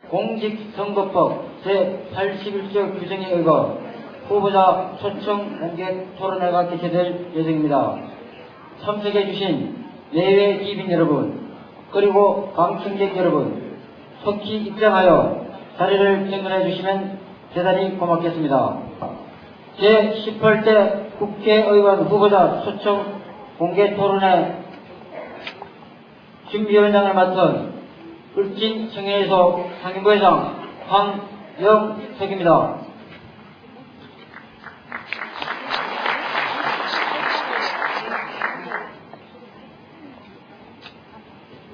공직선거법 제81조 규정에 의거 후보자 초청 공개 토론회가 개최될 예정입니다. 참석해 주신 내외 기빈 여러분, 그리고 방청객 여러분, 속히 입장하여 자리를 정돈해 주시면 대단히 고맙겠습니다. 제18대 국회의원 후보자 초청 공개 토론회 준비위원장을 맡은 울진청해에서 상임부회장 황영석입니다.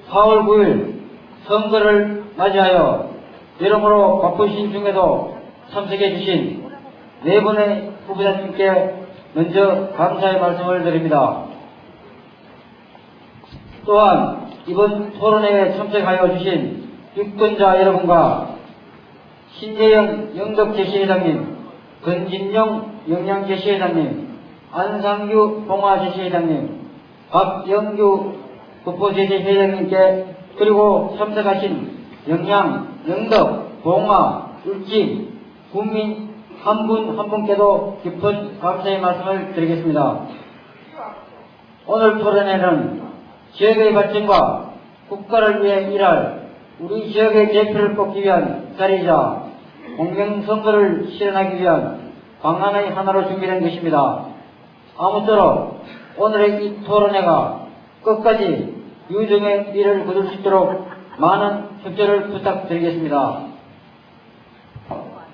4월 9일 선거를 맞이하여 여러모로 바쁘신 중에도 참석해 주신 네 분의 후보자님께 먼저 감사의 말씀을 드립니다. 또한 이번 토론회에 참석하여 주신 유권자 여러분과 신재영 영덕제시회장님, 건진영 영양제시회장님, 안상규 봉화제시회장님, 박영규 국보제시회장님께, 그리고 참석하신 영양, 영덕, 봉화, 울진 국민 한 분 한 분께도 깊은 감사의 말씀을 드리겠습니다. 오늘 토론회는 지역의 발전과 국가를 위해 일할 우리 지역의 대표를 뽑기 위한 자리이자 공정선거를 실현하기 위한 방안의 하나로 준비된 것입니다. 아무쪼록 오늘의 이 토론회가 끝까지 유정의 미래를 거둘 수 있도록 많은 협조를 부탁드리겠습니다.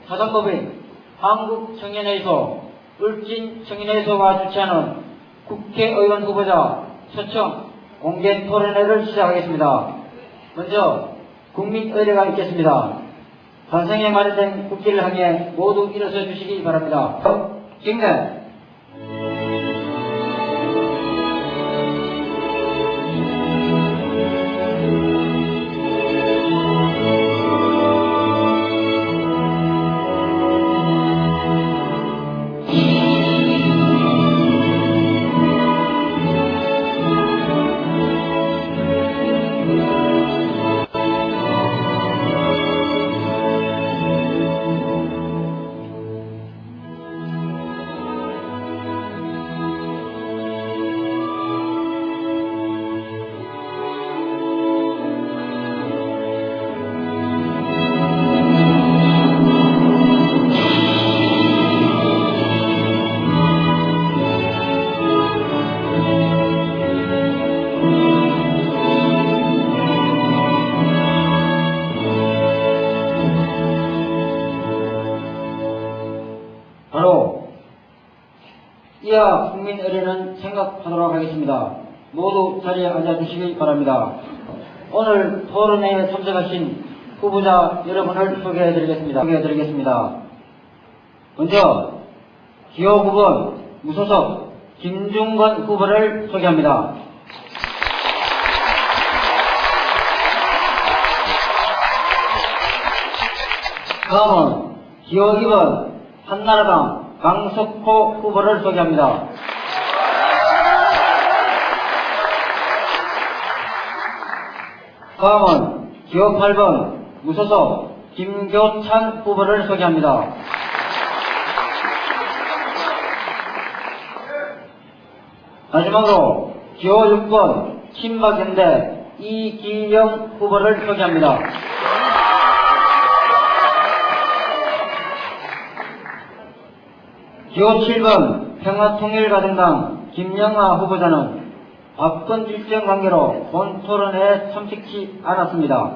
사단법인 한국청년회의소, 울진청년회의소가 주최하는 국회의원 후보자 초청 공개 토론회를 시작하겠습니다. 먼저 국민의례가 있겠습니다. 탄생에 마련된 국기를 향해 모두 일어서 주시기 바랍니다. 경례. 바로 이하 국민의례는 생각하도록 하겠습니다. 모두 자리에 앉아주시기 바랍니다. 오늘 토론회에 참석하신 후보자 여러분을 소개해드리겠습니다. 먼저 기호 9번 무소속 김중건 후보를 소개합니다. 다음은 기호 2번 한나라당 강석호 후보를 소개합니다. 다음은 기호 8번 무소속 김교찬 후보를 소개합니다. 마지막으로 기호 6번 친박연대 이기영 후보를 소개합니다. 기호 7번 평화통일가정당 김영하 후보자는 바쁜 일정 관계로 본 토론회에 참석치 않았습니다.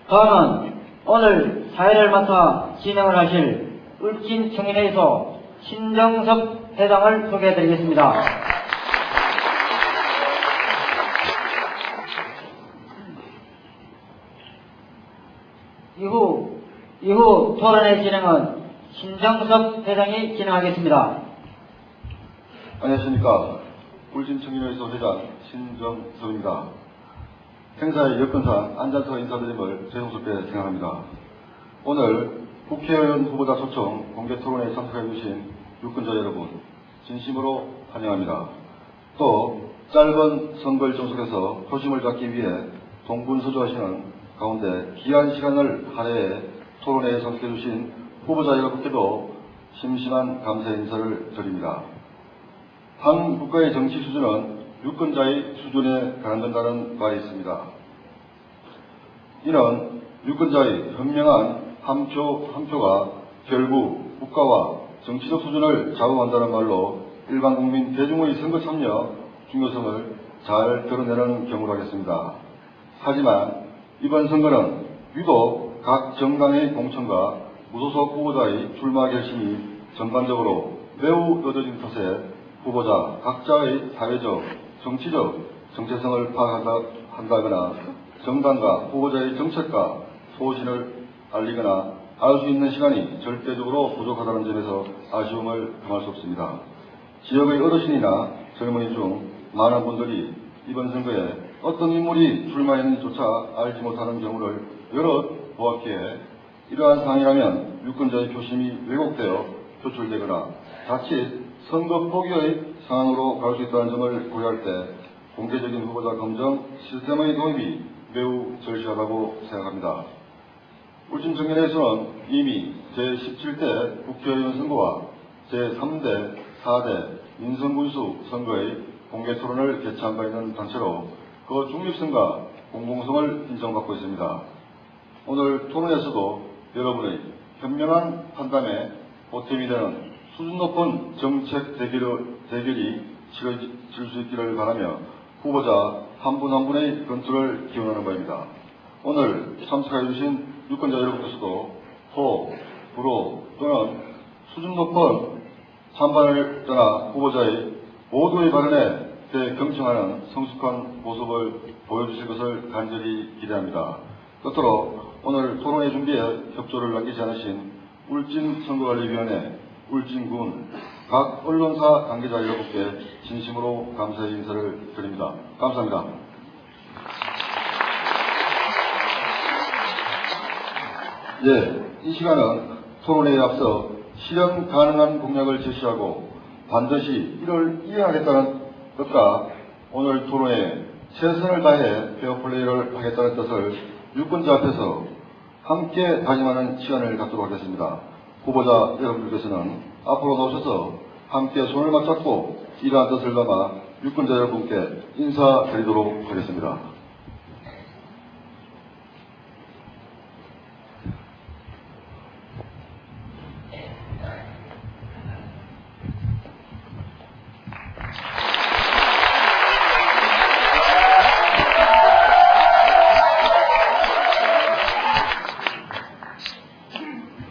다음은 오늘 사회를 맡아 진행을 하실 울진청년회의소 신정섭 회장을 소개해드리겠습니다. 이후 토론회 진행은 신정섭 회장이 진행하겠습니다. 안녕하십니까. 울진청년회의소 회장 신정섭입니다. 행사의 여건상 앉아서 인사드림을 죄송스럽게 생각합니다. 오늘 국회의원 후보자 초청 공개 토론회에 참석해 주신 유권자 여러분 진심으로 환영합니다. 또 짧은 선거 일정 속에서 표심을 잡기 위해 동분서주하시는 가운데 귀한 시간을 할애해 토론회에 참석해주신 후보자 여러분께도 심심한 감사의 인사를 드립니다. 한 국가의 정치 수준은 유권자의 수준에 가난된다는 말이 있습니다. 이는 유권자의 현명한 한 표 한 표가 결국 국가와 정치적 수준을 좌우한다는 말로 일반 국민 대중의 선거 참여 중요성을 잘 드러내는 경우라겠습니다. 하지만 이번 선거는 유독 각 정당의 공천과 무소속 후보자의 출마 결심이 전반적으로 매우 늦어진 탓에 후보자 각자의 사회적, 정치적 정체성을 파악한다거나 정당과 후보자의 정책과 소신을 알리거나 알 수 있는 시간이 절대적으로 부족하다는 점에서 아쉬움을 금할 수 없습니다. 지역의 어르신이나 젊은이 중 많은 분들이 이번 선거에 어떤 인물이 출마했는지조차 알지 못하는 경우를 여럿 보았기에 이러한 상황이라면 유권자의 표심이 왜곡되어 표출되거나 자칫 선거 포기의 상황으로 갈 수 있다는 점을 고려할 때 공개적인 후보자 검정 시스템의 도입이 매우 절실하다고 생각합니다. 울진 청년회에서는 이미 제17대 국회의원 선거와 제3대, 4대 민선군수 선거의 공개 토론을 개최한 바 있는 단체로 그 중립성과 공공성을 인정받고 있습니다. 오늘 토론에서도 여러분의 현명한 판단에 보탬이 되는 수준 높은 정책 대결이 치러질 수 있기를 바라며 후보자 한 분 한 분의 건투를 기원하는 바입니다. 오늘 참석해 주신 유권자 여러분께서도 호, 불호 또는 수준 높은 찬반을 떠나 후보자의 모두의 발언에 대해 경청하는 성숙한 모습을 보여주실 것을 간절히 기대합니다. 끝으로 오늘 토론회 준비에 협조를 남기지 않으신 울진선거관리위원회, 울진군, 각 언론사 관계자 여러분께 진심으로 감사의 인사를 드립니다. 감사합니다. 이 시간은 토론회에 앞서 실현 가능한 공약을 제시하고 반드시 이를 이행하겠다는 뜻과 오늘 토론회에 최선을 다해 페어플레이를 하겠다는 뜻을 유권자 앞에서 함께 다짐하는 시간을 갖도록 하겠습니다. 후보자 여러분들께서는 앞으로 나오셔서 함께 손을 맞잡고 이러한 뜻을 담아 유권자 여러분께 인사드리도록 하겠습니다.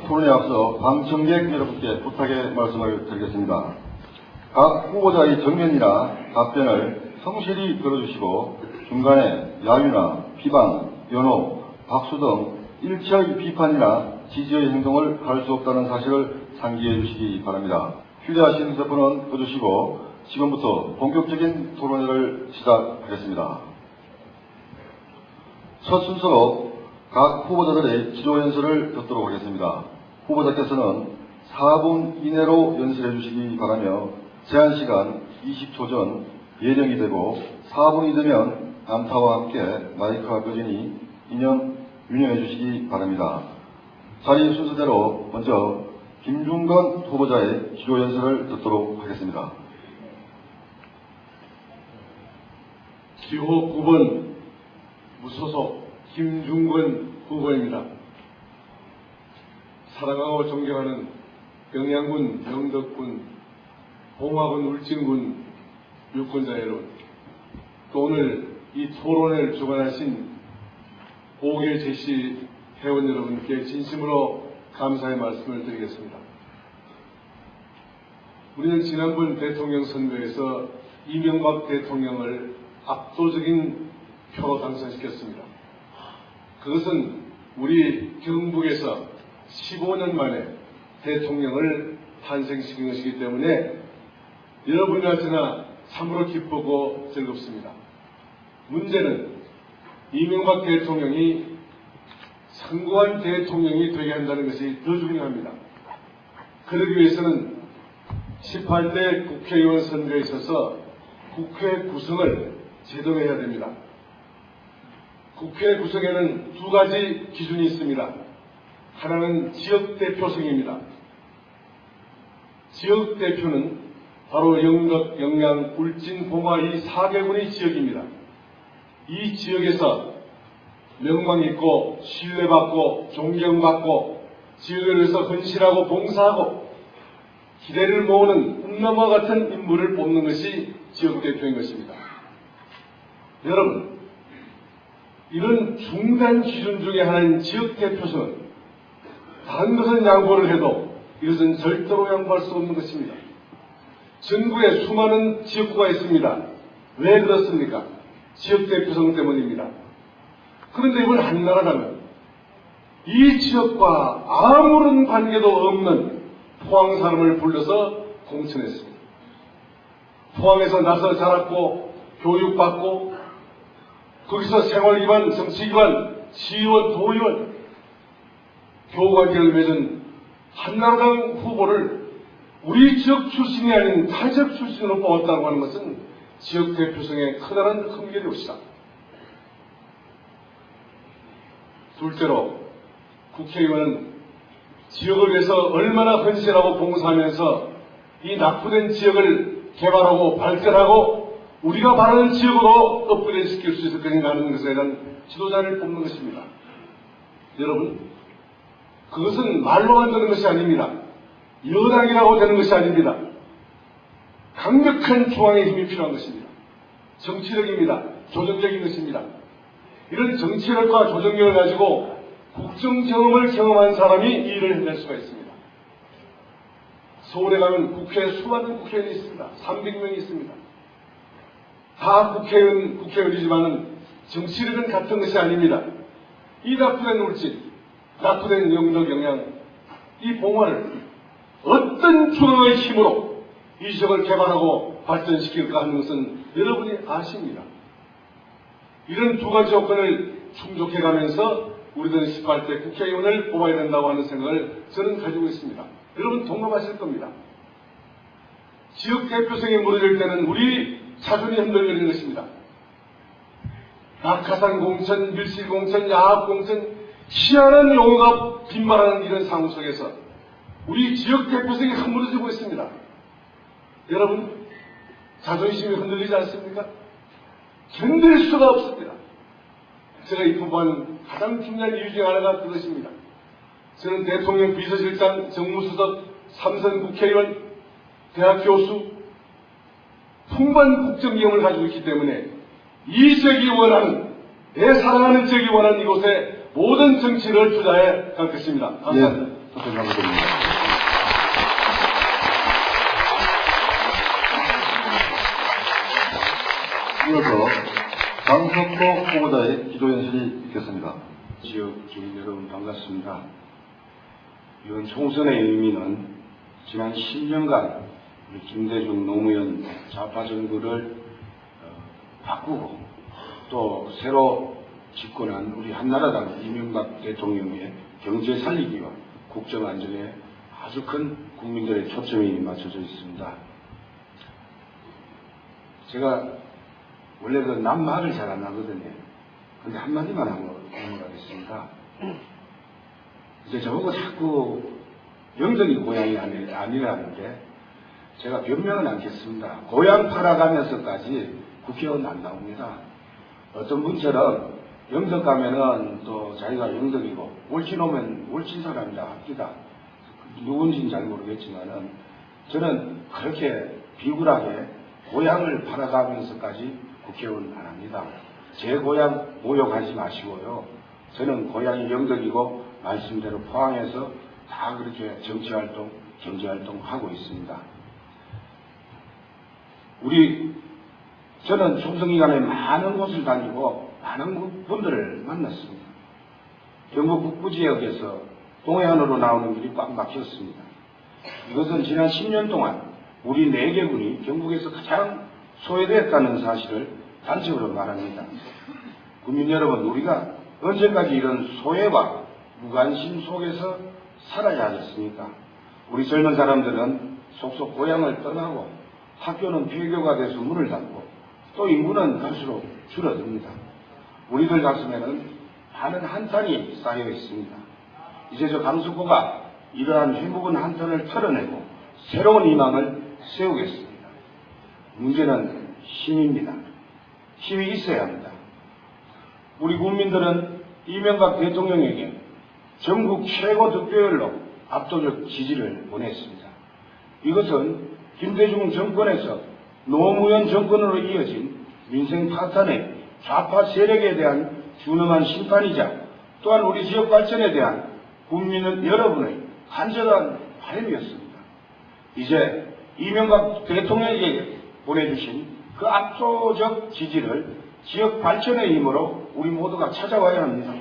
토론에 앞서 방청객 여러분께 부탁의 말씀을 드리겠습니다. 각 후보자의 정면이나 답변을 성실히 들어주시고 중간에 야유나 비방, 연호, 박수 등 일체의 비판이나 지지의 행동을 할 수 없다는 사실을 상기해 주시기 바랍니다. 휴대하신 휴대폰은 꺼주시고 지금부터 본격적인 토론회를 시작하겠습니다. 첫 순서로 각 후보자들의 기조 연설을 듣도록 하겠습니다. 후보자께서는 4분 이내로 연설해 주시기 바라며 제한시간 20초 전 예정이 되고 4분이 되면 암타와 함께 마이크가 꺼지니 유념해 주시기 바랍니다. 자리 순서대로 먼저 김중건 후보자의 기조 연설을 듣도록 하겠습니다. 기호 9번 무소속 김중건 후보입니다. 사랑하고 존경하는 영양군, 영덕군, 봉화군, 울진군 유권자 여러분, 또 오늘 이 토론회를 주관하신 5개 제시 회원 여러분께 진심으로 감사의 말씀을 드리겠습니다. 우리는 지난번 대통령 선거에서 이명박 대통령을 압도적인 표로 당선시켰습니다. 그것은 우리 경북에서 15년 만에 대통령을 탄생시킨 것이기 때문에 여러분한테나 참으로 기쁘고 즐겁습니다. 문제는 이명박 대통령이 선거한 대통령이 되게 한다는 것이 더 중요합니다. 그러기 위해서는 18대 국회의원 선거에 있어서 국회 구성을 제동해야 됩니다. 국회 구성에는 두 가지 기준이 있습니다. 하나는 지역대표성입니다. 지역대표는 바로 영덕, 영양, 울진, 봉화 이 4개군의 지역입니다. 이 지역에서 명망있고 신뢰받고 존경받고 지역을 위해서 헌신하고 봉사하고 기대를 모으는 꿈나무와 같은 인물을 뽑는 것이 지역대표인 것입니다. 여러분, 이런 중간 기준 중에 하나인 지역대표성은 다른 것은 양보를 해도 이것은 절대로 양보할 수 없는 것입니다. 전국에 수많은 지역구가 있습니다. 왜 그렇습니까? 지역대표성 때문입니다. 그런데 이번 한나라당은 이 지역과 아무런 관계도 없는 포항 사람을 불러서 공천했습니다. 포항에서 나서 자랐고 교육받고 거기서 생활기반, 정치기반, 시의원, 도의원, 교우관계를 맺은 한나라당 후보를 우리 지역 출신이 아닌 타 지역 출신으로 뽑았다고 하는 것은 지역 대표성의 커다란 흠결이 것이다. 둘째로 국회의원은 지역을 위해서 얼마나 헌신하고 봉사하면서 이 낙후된 지역을 개발하고 발전하고 우리가 바라는 지역으로 업그레이드 시킬 수 있을 것인가 하는 것에 대한 지도자를 뽑는 것입니다. 여러분, 그것은 말로만 되는 것이 아닙니다. 여당이라고 되는 것이 아닙니다. 강력한 중앙의 힘이 필요한 것입니다. 정치력입니다. 조정력인 것입니다. 이런 정치력과 조정력을 가지고 국정 경험을 경험한 사람이 이 일을 해낼 수가 있습니다. 서울에 가면 국회에 수많은 국회의원이 있습니다. 300명이 있습니다. 다 국회의원이지만은 정치력은 같은 것이 아닙니다. 이 낙후된 울진, 낙후된 영덕, 영양, 이 봉화를 어떤 중앙의 힘으로 이 지역을 개발하고 발전시킬까 하는 것은 여러분이 아십니다. 이런 두 가지 조건을 충족해가면서 우리들은 18대 국회의원을 뽑아야 된다고 하는 생각을 저는 가지고 있습니다. 여러분 동감하실 겁니다. 지역 대표성이 무너질 때는 우리 자존이 흔들리는 것입니다. 낙하산 공천, 밀실 공천, 야합 공천, 희한한 용어가 빈말하는 이런 상황 속에서 우리 지역 대표성이 허물어지고 있습니다. 여러분, 자존심이 흔들리지 않습니까? 견딜 수가 없습니다. 제가 입후보한 가장 중요한 이유 중 하나가 그것입니다. 저는 대통령 비서실장, 정무수석, 삼선 국회의원, 대학 교수, 풍부한 국정경험을 가지고 있기 때문에 이 지역이 원하는, 내 사랑하는 지역이 원하는 이곳에 모든 정치를 투자해 갈 것입니다. 감사합니다. 예, 감사드립니다. 이어서 장석호 후보자의 기도연설이 있겠습니다. 지역 주민 여러분 반갑습니다. 이번 총선의 의미는 지난 10년간 우리 김대중 노무현 좌파 정부를 바꾸고 또 새로 집권한 우리 한나라당 이명박 대통령의 경제 살리기와 국정 안정에 아주 큰 국민들의 초점이 맞춰져 있습니다. 제가 원래 그 남말을 잘 안 하거든요. 근데 한마디만 하고 넘어가겠습니다. 이제 저보고 자꾸 영덕이 고향이 아니라는데 제가 변명은 않겠습니다. 고향 팔아가면서까지 국회의원 안 나옵니다. 어떤 분처럼 영덕 가면은 또 자기가 영덕이고 울진 오면 울진 사람이라 합니다. 누군지는 잘 모르겠지만은 저는 그렇게 비굴하게 고향을 팔아가면서까지 국회의원 안 합니다. 제 고향 모욕하지 마시고요. 저는 고향이 영덕이고 말씀대로 포항에서 다 그렇게 정치활동, 경제활동 하고 있습니다. 저는 총선 기간에 많은 곳을 다니고 많은 분들을 만났습니다. 경북 북부 지역에서 동해안으로 나오는 길이 꽉 막혔습니다. 이것은 지난 10년 동안 우리 4개군이 경북에서 가장 소외됐다는 사실을 단적으로 말합니다. 국민 여러분, 우리가 언제까지 이런 소외와 무관심 속에서 살아야 하겠습니까? 우리 젊은 사람들은 속속 고향을 떠나고 학교는 폐교가 돼서 문을 닫고 또 인구는 갈수록 줄어듭니다. 우리들 가슴에는 많은 한탄이 쌓여 있습니다. 이제 저 강석호가 이러한 해묵은 한탄을 털어내고 새로운 희망을 세우겠습니다. 문제는 힘입니다. 힘이 있어야 합니다. 우리 국민들은 이명박 대통령에게 전국 최고 득표율로 압도적 지지를 보냈습니다. 이것은 김대중 정권에서 노무현 정권으로 이어진 민생 파탄의 좌파 세력에 대한 준엄한 심판이자 또한 우리 지역 발전에 대한 국민 여러분의 간절한 바람이었습니다. 이제 이명박 대통령에게 보내주신 그 압도적 지지를 지역 발전의 힘으로 우리 모두가 찾아와야 합니다.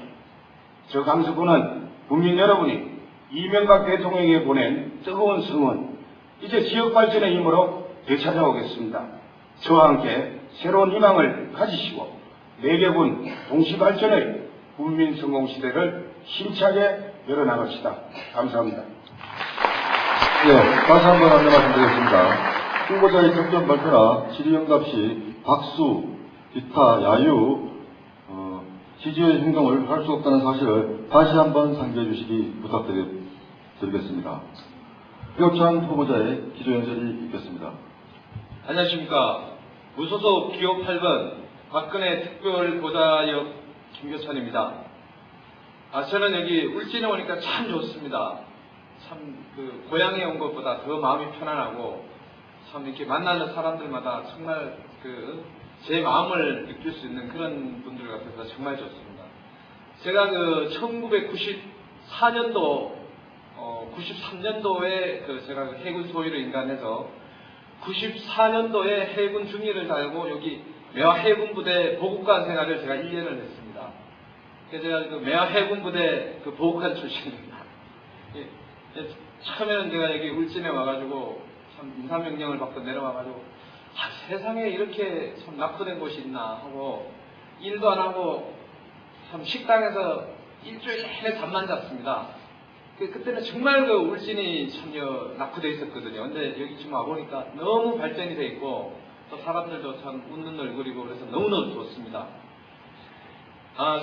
저 강석호는 국민 여러분이 이명박 대통령에게 보낸 뜨거운 성원, 이제 지역 발전의 힘으로 되찾아오겠습니다. 저와 함께 새로운 희망을 가지시고 내려군 동시발전의 국민 성공시대를 힘차게 열어나갑시다. 감사합니다. 네, 다시 한번 안내 말씀드리겠습니다. 후보자의 득점 발표나 질의응답 시 박수, 기타, 야유, 지지의 행동을 할 수 없다는 사실을 다시 한번 상기해 주시기 부탁드리겠습니다. 박효찬 후보자의 기조연설이 있겠습니다. 안녕하십니까. 무소속 기호 8번 박근혜 특별보좌역 김교찬입니다. 저는 여기 울진에 오니까 참 좋습니다. 참 고향에 온 것보다 더 마음이 편안하고 참 이렇게 만나는 사람들마다 정말 제 마음을 느낄 수 있는 그런 분들 같아서 정말 좋습니다. 제가 1994년도 93년도에 제가 해군 소위로 인간해서 94년도에 해군 중위를 달고 여기 매화 해군부대 보급관 생활을 제가 1년을 했습니다. 그래서 제가 매화 해군부대 보급관 출신입니다. 처음에는 제가 여기 울진에 와가지고 참 인사명령을 받고 내려와가지고 세상에 이렇게 참 낙후된 곳이 있나 하고 일도 안 하고 참 식당에서 일주일 내내 잠만 잤습니다. 그때는 정말 울진이 참 낙후되어 있었거든요. 근데 여기 지금 와보니까 너무 발전이 돼 있고 또 사람들도 참 웃는 얼굴이고 그래서 너무너무 좋습니다.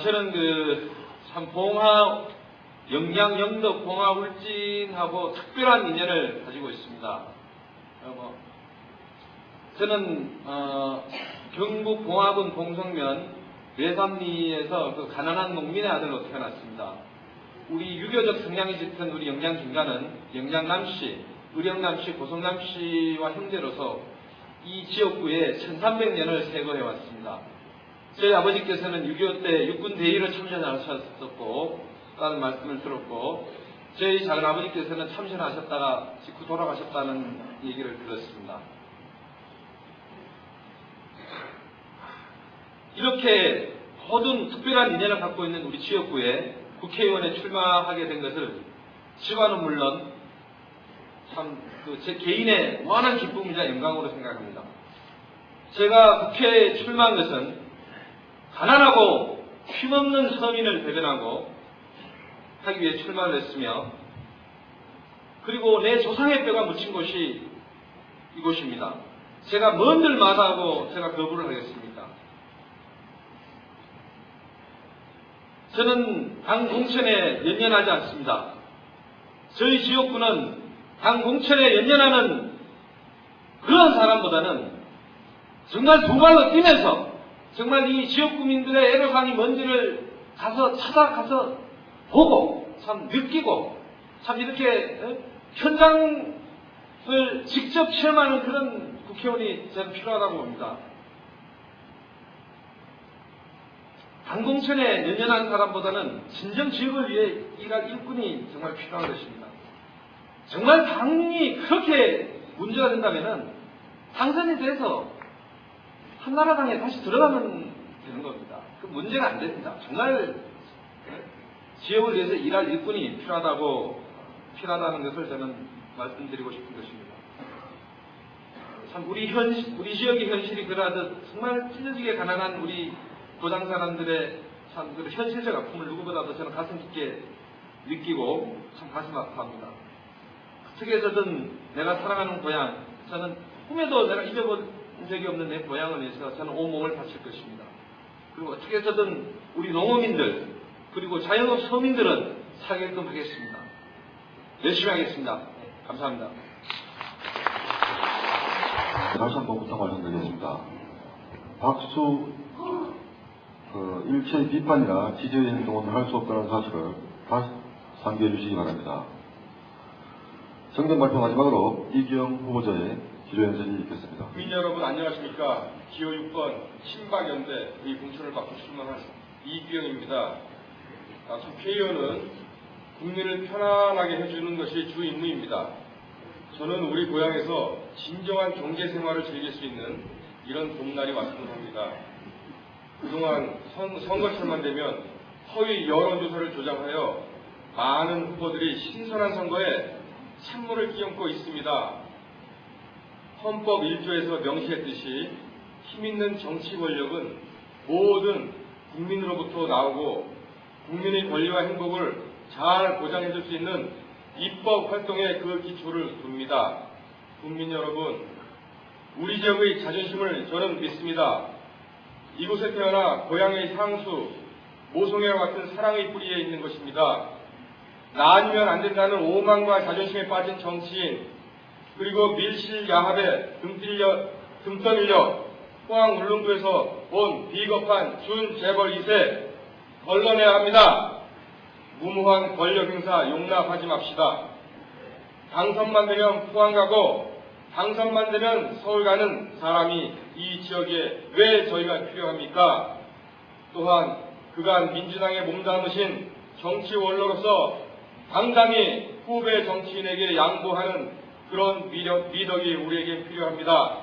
저는 참 봉화, 영양, 영덕, 봉화, 울진하고 특별한 인연을 가지고 있습니다. 저는 경북 봉화군 봉성면 외삼리에서 가난한 농민의 아들로 태어났습니다. 우리 유교적 성향이 짙은 우리 영양김가는 영양남씨, 의령남씨, 고성남씨와 형제로서 이 지역구에 1300년을 세거해왔습니다. 저희 아버지께서는 6.25 때 육군 대위를 참전하셨었고 라는 말씀을 들었고 저희 작은 아버지께서는 참전하셨다가 직후 돌아가셨다는 얘기를 들었습니다. 이렇게 모든 특별한 인연을 갖고 있는 우리 지역구에 국회의원에 출마하게 된 것을 지와는 물론 참 제 개인의 무한한 기쁨이자 영광으로 생각합니다. 제가 국회에 출마한 것은 가난하고 힘없는 서민을 대변하고 하기 위해 출마를 했으며 그리고 내 조상의 뼈가 묻힌 곳이 이곳입니다. 제가 뭔들 마다하고 제가 거부를 하겠습니까? 저는 당 공천에 연연하지 않습니다. 저희 지역구는 당 공천에 연연하는 그런 사람보다는 정말 두 발로 뛰면서 정말 이 지역구민들의 애로사항이 뭔지를 찾아가서 보고 참 느끼고 참 이렇게 현장을 직접 체험하는 그런 국회의원이 저는 필요하다고 봅니다. 당 공천에 연연한 사람보다는 진정 지역을 위해 일할 일꾼이 정말 필요한 것입니다. 정말 당이 그렇게 문제가 된다면 당선이 돼서 한나라당에 다시 들어가면 되는 겁니다. 그 문제가 안 됩니다. 정말 지역을 위해서 일할 일꾼이 필요하다는 것을 저는 말씀드리고 싶은 것입니다. 참 우리 지역의 현실이 그러하듯 정말 찢어지게 가난한 우리 고장 사람들의 참 현실적 아픔을 누구보다도 저는 가슴 깊게 느끼고 참 가슴 아파합니다. 어떻게 해서든 내가 사랑하는 고향, 저는 꿈에도 내가 잊어본 적이 없는 내 고향을 위해서 저는 온몸을 바칠 것입니다. 그리고 어떻게 해서든 우리 농어민들 그리고 자영업 서민들은 살게끔 하겠습니다. 열심히 하겠습니다. 감사합니다. 다시 한 번부터 말씀드리겠습니다. 박수 일체의 비판이나 지지의 행동은 할 수 없다는 사실을 다시 상기해 주시기 바랍니다. 정견 발표 마지막으로 이기영 후보자의 기도연설이 있겠습니다. 국민 여러분 안녕하십니까. 기호 6번 친박연대 우리 공천을 받고 출마한 이기영입니다. 국회의원은 국민을 편안하게 해주는 것이 주 임무입니다. 저는 우리 고향에서 진정한 경제 생활을 즐길 수 있는 이런 봄날이 왔으면 합니다. 그동안 선거철만 되면 허위 여론조사를 조장하여 많은 후보들이 신선한 선거에 찬물을 끼얹고 있습니다. 헌법 1조에서 명시했듯이 힘있는 정치 권력은 모든 국민으로부터 나오고 국민의 권리와 행복을 잘 보장해줄 수 있는 입법 활동에 그 기초를 둡니다. 국민 여러분, 우리 지역의 자존심을 저는 믿습니다. 이곳에 태어나 고향의 향수, 모성애와 같은 사랑의 뿌리에 있는 것입니다. 나 아니면 안 된다는 오만과 자존심에 빠진 정치인, 그리고 밀실야합에 등 떠밀려 포항 울릉도에서 온 비겁한 준재벌 2세 걸러내야 합니다. 무모한 권력 행사 용납하지 맙시다. 당선만 되면 포항 가고 당선만 되면 서울 가는 사람이 이 지역에 왜 저희가 필요합니까? 또한 그간 민주당에 몸담으신 정치 원로로서 당당히 후배 정치인에게 양보하는 그런 미덕이 우리에게 필요합니다.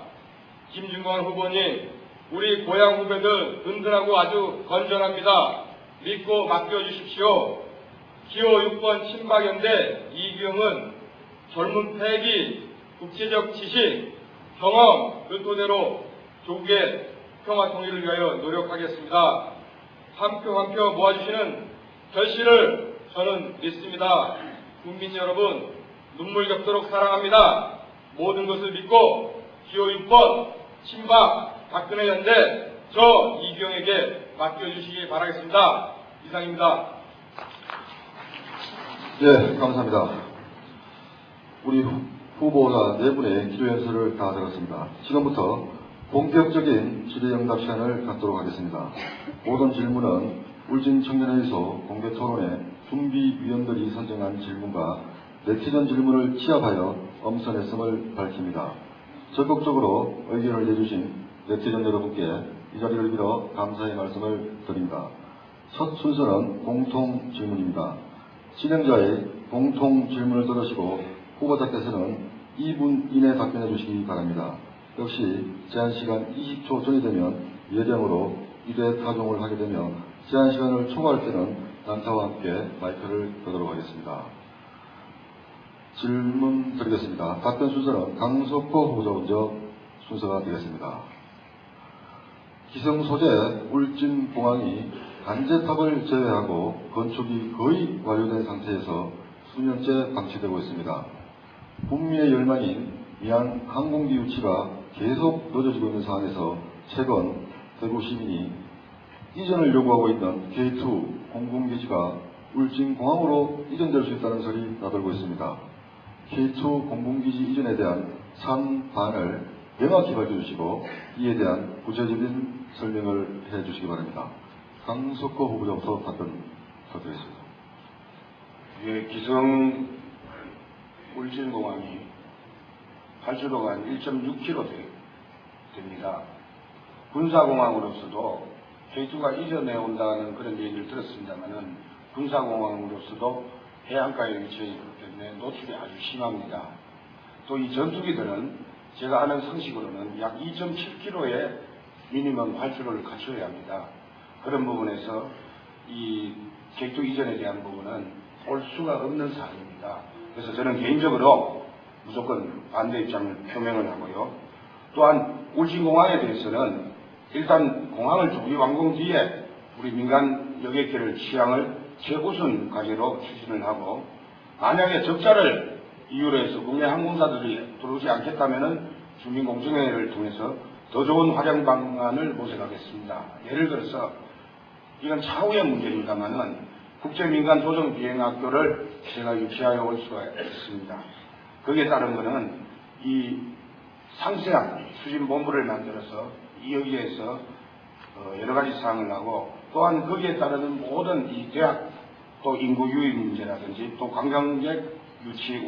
김준관 후보님, 우리 고향 후배들 든든하고 아주 건전합니다. 믿고 맡겨주십시오. 기호 6번 친박연대 이기영은 젊은 패기, 국제적 지식, 경험을 토대로 조국의 평화 통일을 위하여 노력하겠습니다. 한 표 한 표 모아주시는 결실을 저는 믿습니다. 국민 여러분, 눈물 겹도록 사랑합니다. 모든 것을 믿고 기호 6번 친박 박근혜 연대 저 이기영에게 맡겨주시기 바라겠습니다. 이상입니다. 네, 감사합니다. 우리 후보자 4분의 기도연설을 다 들었습니다. 지금부터 본격적인 질의응답 시간을 갖도록 하겠습니다. 모든 질문은 울진청년회의소 공개토론회 준비위원들이 선정한 질문과 네티즌 질문을 취합하여 엄선했음을 밝힙니다. 적극적으로 의견을 내주신 네티즌 여러분께 이 자리를 빌어 감사의 말씀을 드립니다. 첫 순서는 공통 질문입니다. 진행자의 공통 질문을 들으시고 후보자께서는 2분 이내 답변해 주시기 바랍니다. 역시 제한시간 20초 전이 되면 예정으로 1회 타종을 하게 되며 제한시간을 초과할 때는 난타와 함께 마이크를 끄도록 하겠습니다. 질문 드리겠습니다. 답변 순서는 강석호 후보자 먼저 순서가 되겠습니다. 기성 소재 울진공항이 간제탑을 제외하고 건축이 거의 완료된 상태에서 수년째 방치되고 있습니다. 국민의 열망인 미안 항공기 유치가 계속 늦어지고 있는 상황에서 최근 대구 시민이 이전을 요구하고 있는 K2 공군기지가 울진공항으로 이전될 수 있다는 설이 나돌고 있습니다. K2 공군기지 이전에 대한 찬반을 명확히 밝혀주시고 이에 대한 구체적인 설명을 해주시기 바랍니다. 강석호 후보자부터 답변 부탁드리겠습니다. 예, 기성 울진공항이 발주로가 한 1.6km 됩니다. 군사공항으로서도 K2가 이전에 온다는 그런 얘기를 들었습니다만은 군사공항으로서도 해안가에 위치해 있기 때문에 노출이 아주 심합니다. 또 이 전투기들은 제가 아는 상식으로는 약 2.7km의 미니멈 활주로를 갖춰야 합니다. 그런 부분에서 이 객도 이전에 대한 부분은 올 수가 없는 사안입니다. 그래서 저는 개인적으로 무조건 반대 입장을 표명을 하고요. 또한 울진공항에 대해서는 일단 공항을 조기 완공 뒤에 우리 민간 여객기를 취항을 최우선 과제로 추진을 하고, 만약에 적자를 이유로 해서 국내 항공사들이 들어오지 않겠다면은 주민공청회를 통해서 더 좋은 활용 방안을 모색하겠습니다. 예를 들어서 이건 차후의 문제입니다만은 국제민간조정비행학교를 제가 유치하여 올 수가 있습니다. 거기에 따른 것은 이 상세한 추진본부를 만들어서 여기에서 여러 가지 사항을 하고 또한 거기에 따르는 모든 이 대학 또 인구 유입 문제라든지 또 관광객 유치